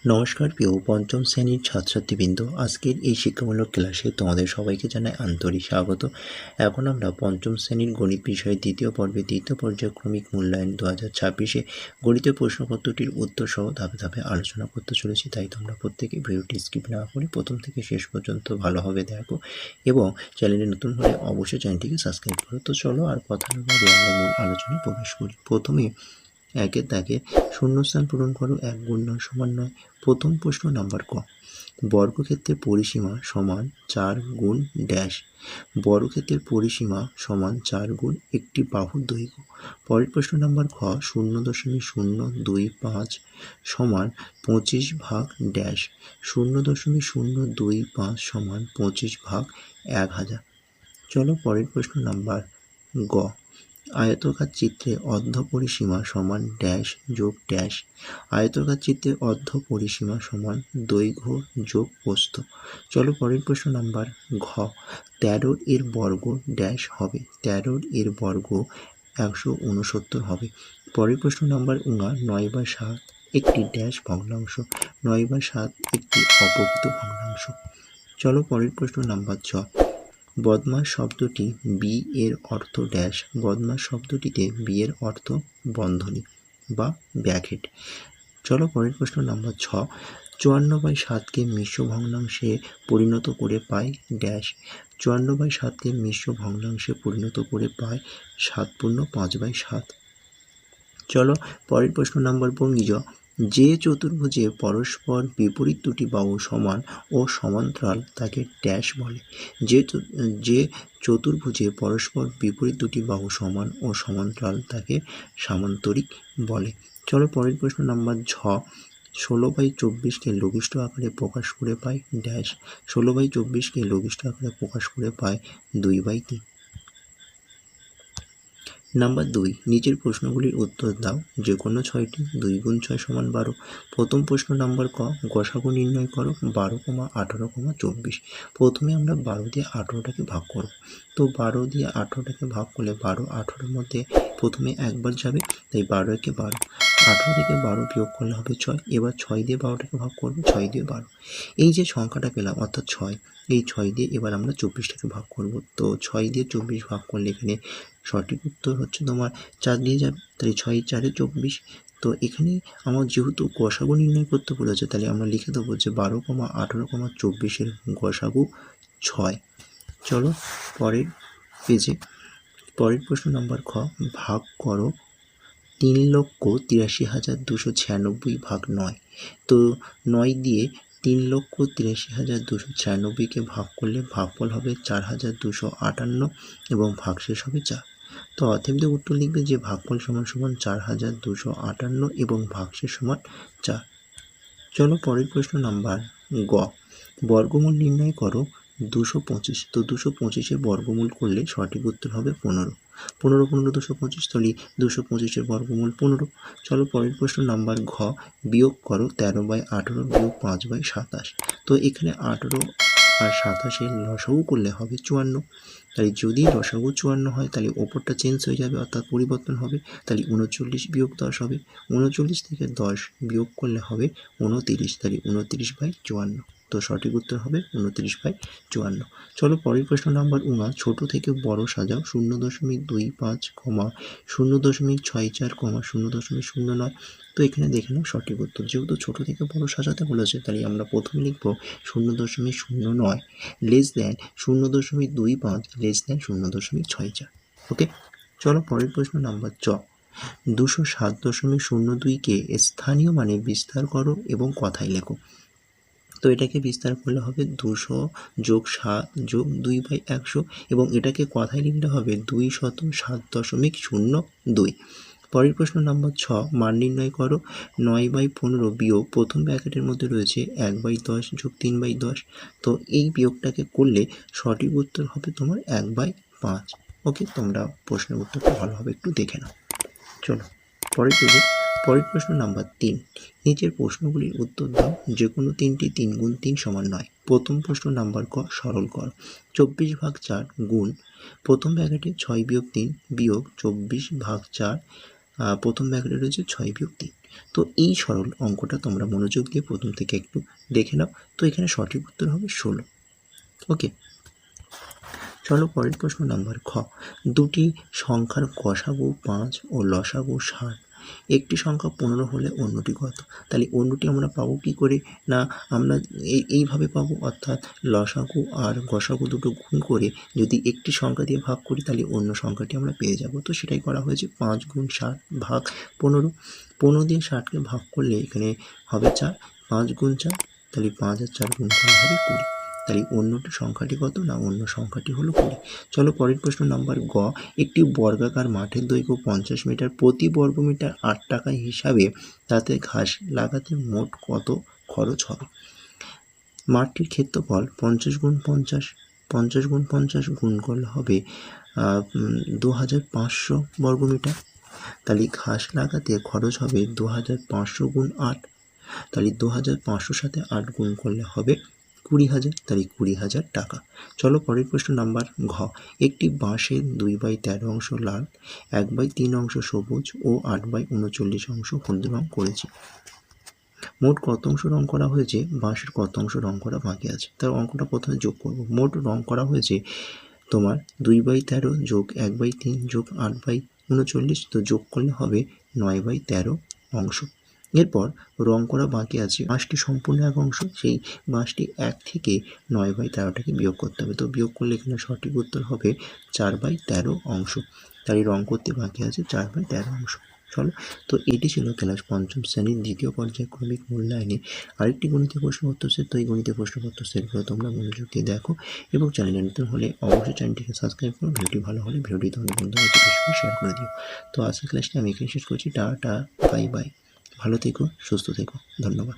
নমস্কার প্রিয় পঞ্চম শ্রেণীর ছাত্রছাত্রীবৃন্দ, আজকের এই শিক্ষামূলক ক্লাসে তোমাদের সবাইকে জানাই আন্তরিক স্বাগত। এখন আমরা পঞ্চম শ্রেণীর গণিত বিষয়ের দ্বিতীয় পর্যায়ক্রমিক মূল্যায়ন 2026-এ গণিতের প্রশ্নপত্রটির উত্তর সহ ধাপে ধাপে আলোচনা করতে চলেছি। তাই তোমরা প্রত্যেকে ভিডিওটি স্কিপ না করে প্রথম থেকে শেষ পর্যন্ত ভালোভাবে দেখো এবং চ্যানেলে নতুন হলে অবশ্যই চ্যানেলটিকে সাবস্ক্রাইব করো। তো চলো আর কথা না বলে আমরা মূল আলোচনায় প্রবেশ করি। প্রথমে একের দাগে শূন্যস্থান পূরণ করো। 1 গুণ 9 সমান 9। প্রথম প্রশ্ন নাম্বার ক, বর্গক্ষেত্রের পরিসীমা সমান 4 গুণ ড্যাশ। বর্গক্ষেত্রের পরিসীমা সমান 4 গুণ একটি বাহুর দৈর্ঘ্য। পরের প্রশ্ন নাম্বার খ, 0.025 সমান 25 ভাগ ড্যাশ। 0.025 সমান 25 ভাগ 1000। চলো পরের প্রশ্ন নাম্বার গ, আয়তকার চিত্রে অর্ধ পরিসীমা সমান ড্যাশ যোগ ড্যাশ। আয়তকার চিত্রে অর্ধ পরিসীমা সমান দৈর্ঘ্য যোগ প্রস্থ। চলো পরের প্রশ্ন নাম্বার ঘ, 13 এর বর্গ ড্যাশ হবে। 13 এর বর্গ 169 হবে। পরের প্রশ্ন নাম্বার 9/7 একটি ড্যাশ ভগ্নাংশ। 9/7 একটি অপকৃত ভগ্নাংশ। চলো পরের প্রশ্ন নাম্বার ছ, বদমাস শব্দটি বি এর অর্থ ড্যাশ। বদমাস শব্দটিতে বি এর অর্থ বন্ধনী বা ব্র্যাকেট। চলো পরের প্রশ্ন নাম্বার ছ, 54/7কে মিশ্র ভগ্নাংশে পরিণত করে পাই ড্যাশ। 54/7কে মিশ্র ভগ্নাংশে পরিণত করে পাই 7×5/7। চলো পরের প্রশ্ন নাম্বার বঙ্গিজ, যে চতুর্ভুজে পরস্পর বিপরীত দুটি বাহু সমান ও সমান্তরাল তাকে ড্যাশ বলে। যে চতুর্ভুজে পরস্পর বিপরীত দুটি বাহু সমান ও সমান্তরাল তাকে সামান্তরিক বলে। চলো পরের প্রশ্ন নাম্বার ঝ, 16/24কে লঘিষ্ঠ আকারে প্রকাশ করে পাই ড্যাশ। 16/24কে লঘিষ্ঠ আকারে প্রকাশ করে পাই 2/3। নাম্বার 2, নিচের প্রশ্নগুলির উত্তর দাও। যে কোনো 6টি। 2 গুণ 6 সমান 12। প্রথম প্রশ্ন নাম্বার ক, গসাগু নির্ণয় করো 12, 18, 24। প্রথমে আমরা 12 দিয়ে 18টাকে ভাগ করব। তো 12 দিয়ে 18টাকে ভাগ করলে 12 18-র মধ্যে প্রথমে একবার যাবে, তাই 12 একে 12। 18 থেকে 12 বিয়োগ করলে হবে 6। এবার 6 দিয়ে 12টাকে ভাগ করব, 6 দিয়ে 12। এই যে সংখ্যাটা পেলাম অর্থাৎ 6, এই 6 দিয়ে এবার আমরা 24টাকে ভাগ করব। তো 6 দিয়ে 24 ভাগ করলে এখানে সঠিক উত্তর হচ্ছে তোমার 4 দিয়ে যাবে, তাহলে 6 4 24। তো এখানে আমার যেহেতু গসাগু নির্ণয় করতে বলেছে, তাহলে আমরা লিখে দেবো যে 12, 18, 24-এর গসাগু 6। চলো পরের পেজে, পরের প্রশ্ন নাম্বার খ, ভাগ করো 3,83,296 ভাগ 9। তো 9 দিয়ে 3,83,296-কে ভাগ করলে ভাগফল হবে 4,258 এবং ভাগশেষ হবে 4। তো অতএব উত্তর লিখবে যে ভাগফল সমান সমান 4,258 এবং ভাগশেষ সমান 4। চলো পরের প্রশ্ন নাম্বার গ, বর্গমূল নির্ণয় করো 225। তো 225-এর বর্গমূল করলে সঠিক উত্তর হবে 15। 15 15 225, তাহলে 225-এর বর্গমূল 15। চলো পরের প্রশ্ন নাম্বার ঘ, বিয়োগ করো 13/18 বিয়োগ 5/27। তো এখানে 18 আর 27-এর লসাগু করলে হবে 54। তাই যদি লসাগু 54 হয় তাহলে ওপরটা চেঞ্জ হয়ে যাবে অর্থাৎ পরিবর্তন হবে, তাহলে 39 বিয়োগ 10 হবে। 39 থেকে 10 বিয়োগ করলে হবে 29, তাহলে 29/54। তো সঠিক উত্তর হবে 29/54। চলো পরের প্রশ্ন নাম্বার 19, ছোট থেকে বড় সাজাও 0.25, 0.64, 0.09। তো এখানে দেখে নাও সঠিক উত্তর। যেহেতু ছোট থেকে বড় সাজাতে বলেছে, তাহলে আমরা প্রথমে লিখব 0.09 লেস দ্যান 0.25 লেস দ্যান 0.64। ওকে, চলো পরের প্রশ্ন নাম্বার চ, 207.02-কে স্থানীয় মানে বিস্তার করো এবং কথায় লেখো। তো এটাকে বিস্তার করলে হবে 200 যোগ 7 যোগ 2/100 এবং এটাকে কথায় লিখলে হবে 207.02। পরের প্রশ্ন নাম্বার 6, মান নির্ণয় করো 9/15 বিয়োগ প্রথম ব্র্যাকেটের মধ্যে রয়েছে 1/10 যোগ 3/10। তো এই বিয়োগটাকে করলে সঠিক উত্তর হবে তোমার 1/5। ওকে, তোমরা প্রশ্নের উত্তরটা ভালোভাবে একটু দেখে নাও। চলো পরের পেজে, পরের প্রশ্ন নাম্বার 3, নিচের প্রশ্নগুলির উত্তর দাও। যে কোনো 3টি 3 গুণ 3 সমান 9। প্রথম প্রশ্ন নাম্বার ক, সরল কর 24/4 গুণ প্রথম ব্র্যাকেটে 6 বিয়োগ 3 বিয়োগ 24/4, প্রথম ব্র্যাকেটে রয়েছে 6 বিয়োগ 3। তো এই সরল অঙ্কটা তোমরা মনোযোগ দিয়ে প্রথম থেকে একটু দেখে নাও। তো এখানে সঠিক উত্তর হবে 16। ওকে, চলো পরের প্রশ্ন নাম্বার খ। দুটি সংখ্যার গসাগু 5 ও লসাগু 60, একটি সংখ্যা 15 হলে অন্যটি কত? তাহলে অন্যটি আমরা পাবো কি করে? না আমরা এইভাবে পাবো, অর্থাৎ লসাগু আর গসাগু দুটো গুণ করে যদি একটি সংখ্যা দিয়ে ভাগ করি তাহলে অন্য সংখ্যাটি আমরা পেয়ে যাব। তো সেটাই করা হয়েছে, 5 গুণ 60 ভাগ 15। 15 দিয়ে 60কে ভাগ করলে এখানে হবে 4, 5 গুণ 4, তাহলে 5 আর 4 গুণ করলে হবে 20। তাহলে অন্যটি সংখ্যাটি কত? না অন্য সংখ্যাটি হলো 20। চলো পরের প্রশ্ন নাম্বার গ। একটি বর্গাকার মাঠের দৈর্ঘ্য 50 মিটার, প্রতি বর্গমিটার 8 টাকা হিসাবে তাতে ঘাস লাগাতে মোট কত খরচ হবে? মাঠটির ক্ষেত্রফল 50 গুণ 50, 50 গুণ 50 গুণ করলে হবে 2500 বর্গমিটার। তাহলে ঘাস লাগাতে খরচ হবে 2500 গুণ 8, তাহলে 2500 সাথে 8 গুণ করলে হবে 20,000, তাহলে 20,000 টাকা। চলো পরের প্রশ্ন নাম্বার ঘ। একটি বাঁশের 2/13 অংশ লাল, 1/3 অংশ সবুজ ও 8/39 অংশ হলুদ রং করেছি। মোট কত অংশ রং করা হয়েছে? বাঁশের কত অংশ রং করা বাকি আছে? তার অঙ্কটা প্রথমে যোগ করব। মোট রং করা হয়েছে তোমার 2/13 যোগ 1/3 যোগ 8/39, তো যোগ করলে হবে 9/13 অংশ। এরপর রং করা বাকি আছে বাঁশটি সম্পূর্ণ এক অংশ, সেই বাঁশটি 1 থেকে 9/13টাকে বিয়োগ করতে হবে। তো বিয়োগ করলে এখানে সঠিক উত্তর হবে 4/13 অংশ। তাই রং করতে বাকি আছে 4/13 অংশ। চলো, তো এটি ছিল ক্লাস 5ম শ্রেণীর দ্বিতীয় পর্যায়ক্রমিক মূল্যায়নে আরেকটি গণিতের প্রশ্নপত্র সেট। তো এই গণিতের প্রশ্নপত্র সেটগুলো তোমরা মনোযোগ দিয়ে দেখো এবং চ্যানেলে নতুন হলে অবশ্যই চ্যানেলটিকে সাবস্ক্রাইব করো। ভিডিওটি ভালো হলে ভিডিওটি তোমাদের বন্ধুদের বেশি শেয়ার করে দিও। তো আজকের ক্লাসটি আমি এখানে শেষ করছি। টাটা, বাই বাই, ভালো থেকো, সুস্থ থেকো, ধন্যবাদ।